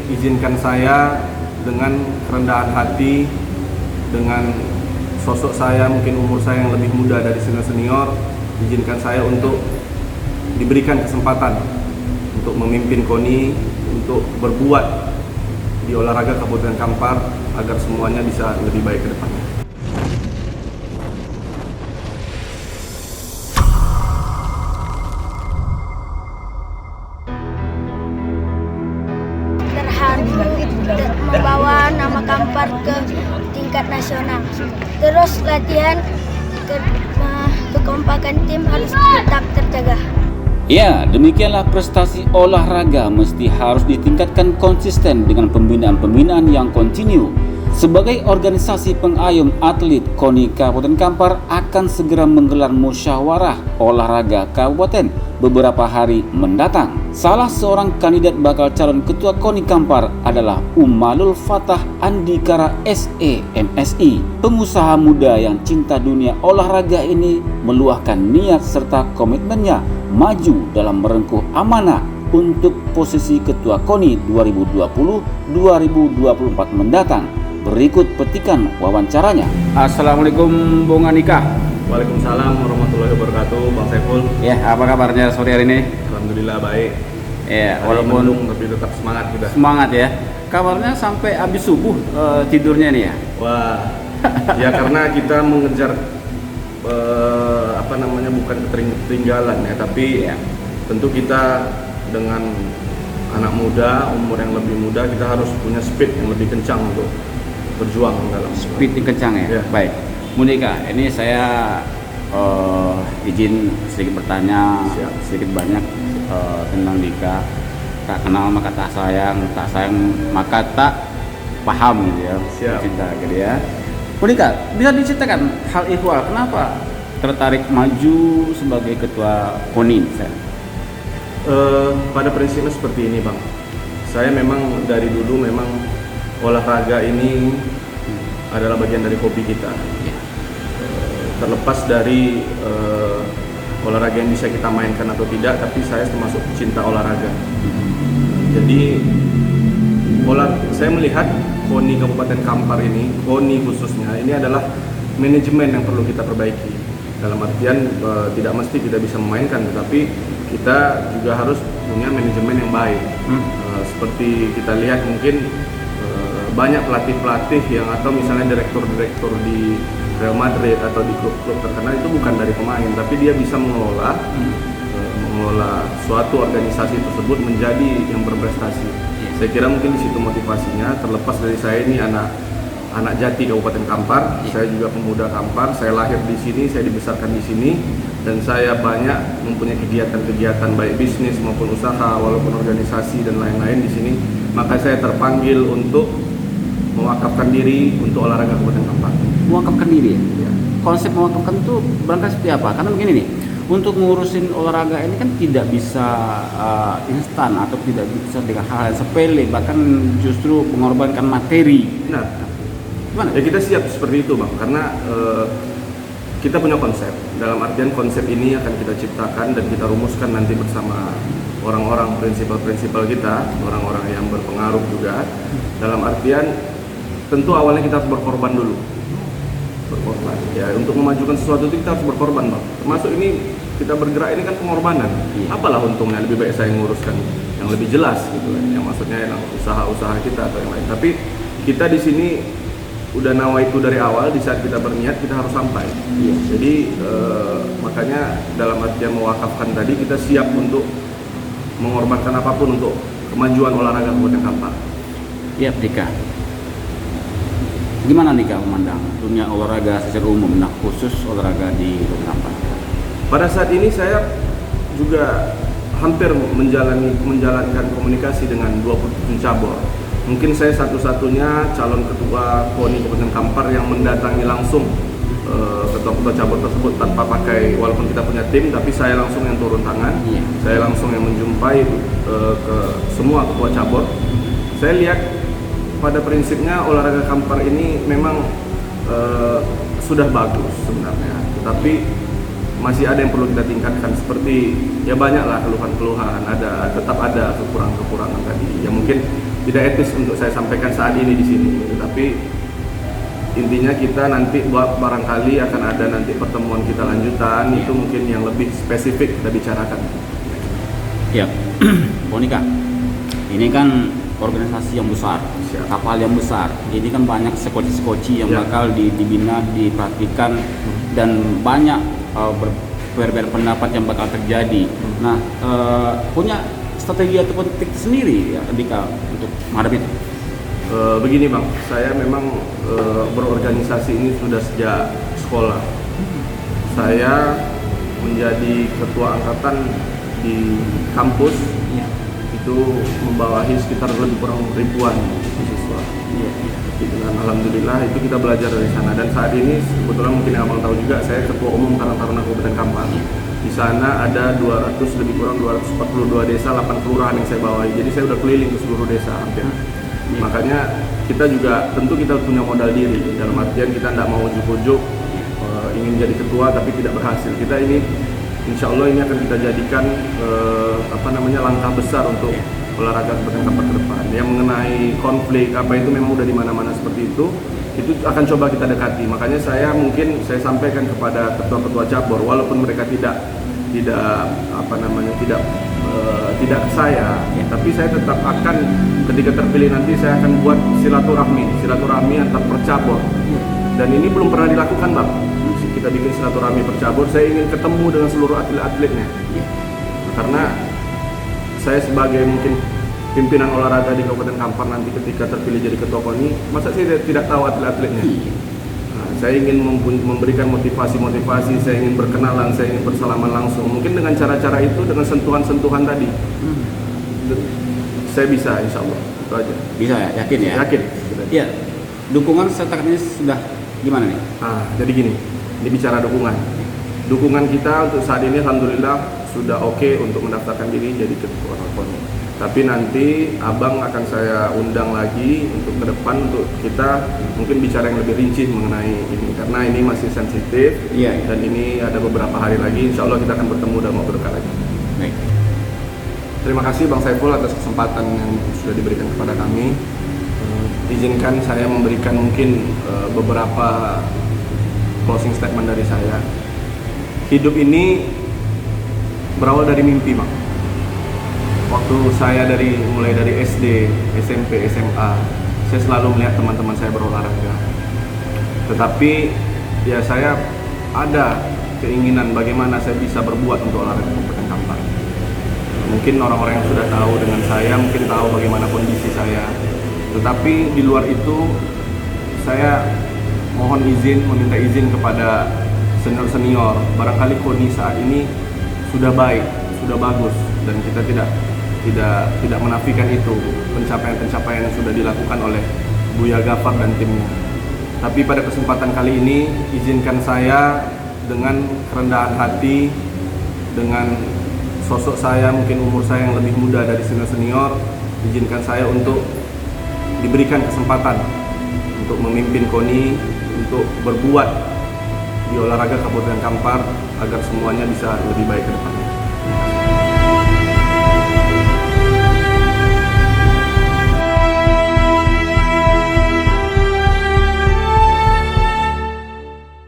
izinkan saya dengan kerendahan hati, dengan sosok saya, mungkin umur saya yang lebih muda dari senior-senior, izinkan saya untuk diberikan kesempatan untuk memimpin KONI, untuk berbuat di olahraga Kabupaten Kampar agar semuanya bisa lebih baik ke depannya. Membawa nama Kampar ke tingkat nasional. Terus latihan, kekompakan tim harus tetap terjaga. Ya, demikianlah prestasi olahraga mesti harus ditingkatkan konsisten dengan pembinaan-pembinaan yang kontinu. Sebagai organisasi pengayom atlet, KONI Kabupaten Kampar akan segera menggelar musyawarah olahraga kabupaten beberapa hari mendatang. Salah seorang kandidat bakal calon ketua KONI Kampar adalah Umalul Fatah Andikara SE MSI. Pengusaha muda yang cinta dunia olahraga ini meluahkan niat serta komitmennya maju dalam merengkuh amanah untuk posisi ketua KONI 2020-2024 mendatang. Berikut petikan wawancaranya. Assalamualaikum Bung Andika. Waalaikumsalam warahmatullahi wabarakatuh, Bang Saiful. Ya, apa kabarnya sore hari ini? Alhamdulillah baik. Ya, Walaupun walaupun tapi tetap semangat kita. semangat ya. Kabarnya sampai habis subuh tidurnya nih ya. Wah, ya karena kita mengejar bukan ketertinggalan ya, tapi Ya. tentu kita dengan anak muda, umur yang lebih muda, kita harus punya speed yang lebih kencang untuk berjuang dalam Speed yang kencang ya. Ya. Baik. Monika, ini saya izin sedikit bertanya. Siap. Sedikit banyak tentang Dika. Tak kenal maka tak sayang maka tak paham gitu ya. Siap. Cinta gitu ya. Monika, bisa diceritakan hal ihwal kenapa tertarik maju sebagai ketua KONI? Pada prinsipnya seperti ini, Bang. Saya memang dari dulu memang olahraga ini adalah bagian dari hobi kita. Ya. Terlepas dari olahraga yang bisa kita mainkan atau tidak, tapi saya termasuk pecinta olahraga. Jadi saya melihat KONI Kabupaten Kampar ini, KONI khususnya, ini adalah manajemen yang perlu kita perbaiki. Dalam artian tidak mesti kita bisa memainkan, tetapi kita juga harus punya manajemen yang baik. Seperti kita lihat mungkin banyak pelatih-pelatih yang atau misalnya direktur-direktur di Real Madrid atau di klub-klub terkenal itu bukan dari pemain, tapi dia bisa mengelola suatu organisasi tersebut menjadi yang berprestasi. Saya kira mungkin di situ motivasinya. Terlepas dari saya ini anak jati Kabupaten Kampar, saya juga pemuda Kampar. Saya lahir di sini, saya dibesarkan di sini, dan saya banyak mempunyai kegiatan-kegiatan baik bisnis maupun usaha, walaupun organisasi dan lain-lain di sini. Maka saya terpanggil untuk mewakafkan diri untuk olahraga Kabupaten Kampar. Mewakafkan diri ya? Ya. Konsep mewakafkan itu berangkat seperti apa? Karena begini nih, untuk ngurusin olahraga ini kan tidak bisa instan atau tidak bisa dengan hal yang sepele, bahkan justru mengorbankan materi. Nah, Gimana? ya kita siap seperti itu, Bang, karena kita punya konsep. Dalam artian konsep ini akan kita ciptakan dan kita rumuskan nanti bersama orang-orang prinsipal-prinsipal kita, orang-orang yang berpengaruh juga. Dalam artian tentu awalnya kita harus berkorban dulu. Berkorban. Ya, untuk memajukan sesuatu itu kita harus berkorban, Bang. Termasuk ini kita bergerak ini kan pengorbanan. Iya. Apalah untungnya, lebih baik saya nguruskan yang lebih jelas gitu kan. Yang maksudnya yang usaha-usaha kita atau yang lain. Tapi kita di sini udah nawa itu dari awal, di saat kita berniat kita harus sampai. Iya. Jadi makanya dalam artian mewakafkan tadi kita siap untuk mengorbankan apapun untuk kemajuan olahraga Kabupaten Kampar. Iya, Dika. Gimana nih Kak memandang dunia olahraga secara umum, nah khusus olahraga di Kabupaten Kampar? Pada saat ini saya juga hampir menjalankan komunikasi dengan 27 cabur. Mungkin saya satu-satunya calon ketua KONI Kabupaten Kampar yang mendatangi langsung ketua-ketua cabur tersebut tanpa pakai, walaupun kita punya tim, tapi saya langsung yang turun tangan. Iya. Saya langsung yang menjumpai ke semua ketua cabur. Saya lihat pada prinsipnya olahraga Kampar ini memang sudah bagus sebenarnya, tetapi masih ada yang perlu kita tingkatkan. Seperti ya banyaklah keluhan-keluhan, tetap ada kekurangan tadi. Ya mungkin tidak etis untuk saya sampaikan saat ini di sini. Tapi intinya kita nanti barangkali akan ada nanti pertemuan kita lanjutan, itu mungkin yang lebih spesifik kita bicarakan. Ya, Monika, ini kan organisasi yang besar, kapal yang besar. Ini kan banyak skoci-skoci yang bakal dibina, diperhatikan, dan banyak berbeda pendapat yang bakal terjadi. Nah, punya strategi ataupun trik sendiri ya Dika untuk menghadapi itu? Begini Bang, saya memang berorganisasi ini sudah sejak sekolah. Saya menjadi ketua angkatan di kampus, itu membawahi sekitar lebih kurang ribuan siswa. Dengan alhamdulillah itu kita belajar dari sana, dan saat ini kebetulan mungkin abang tahu juga, saya ketua umum Karang Taruna Kabupaten Kampar. Di sana ada 200 lebih kurang 242 desa, 8 kelurahan yang saya bawahi. Jadi saya udah keliling ke seluruh desa hampir. Makanya kita juga tentu kita punya modal diri, dalam artian kita tidak mau ujuk-ujuk ingin jadi ketua tapi tidak berhasil. Kita ini insya Allah ini akan kita jadikan langkah besar untuk olahraga Kabupaten Kampar ke depan. Yang mengenai konflik apa itu memang udah di mana-mana seperti itu akan coba kita dekati. Makanya saya sampaikan kepada ketua-ketua cabur, walaupun mereka tidak ke saya, tapi saya tetap akan, ketika terpilih nanti saya akan buat silaturahmi antar percabur. Dan ini belum pernah dilakukan Bang. Kita bikin silaturahmi percabur. Saya ingin ketemu dengan seluruh atlet-atletnya. Karena saya sebagai mungkin pimpinan olahraga di Kabupaten Kampar nanti ketika terpilih jadi ketua KONI, masa saya tidak tahu atlet-atletnya? Nah, saya ingin memberikan motivasi, saya ingin berkenalan, saya ingin bersalaman langsung. Mungkin dengan cara-cara itu, dengan sentuhan-sentuhan tadi, saya bisa, insya Allah. Itu aja. Bisa ya? Yakin ya? Yakin. Iya. Dukungan serta ini sudah gimana nih? Jadi gini, ini bicara dukungan. Dukungan kita untuk saat ini alhamdulillah sudah oke untuk mendaftarkan diri jadi ketua KONI. Tapi nanti abang akan saya undang lagi untuk ke depan untuk kita mungkin bicara yang lebih rinci mengenai ini, karena ini masih sensitif. Dan ini ada beberapa hari lagi insya Allah kita akan bertemu dalam waktu dekat lagi. Baik. Terima kasih Bang Saiful atas kesempatan yang sudah diberikan kepada kami. Izinkan saya memberikan mungkin beberapa closing statement dari saya. Hidup ini berawal dari mimpi Bang. Waktu saya mulai dari SD, SMP, SMA, saya selalu melihat teman-teman saya berolahraga. Tetapi ya saya ada keinginan bagaimana saya bisa berbuat untuk olahraga Kabupaten Kampar. Mungkin orang-orang yang sudah tahu dengan saya mungkin tahu bagaimana kondisi saya. Tetapi di luar itu saya meminta izin kepada senior-senior. Barangkali KONI saat ini sudah baik, sudah bagus, dan kita tidak menafikan itu pencapaian-pencapaian yang sudah dilakukan oleh Buya Gafar dan timnya. Tapi pada kesempatan kali ini izinkan saya dengan kerendahan hati, dengan sosok saya mungkin umur saya yang lebih muda dari senior-senior, izinkan saya untuk diberikan kesempatan untuk memimpin KONI, untuk berbuat di olahraga Kabupaten Kampar agar semuanya bisa lebih baik ke depan.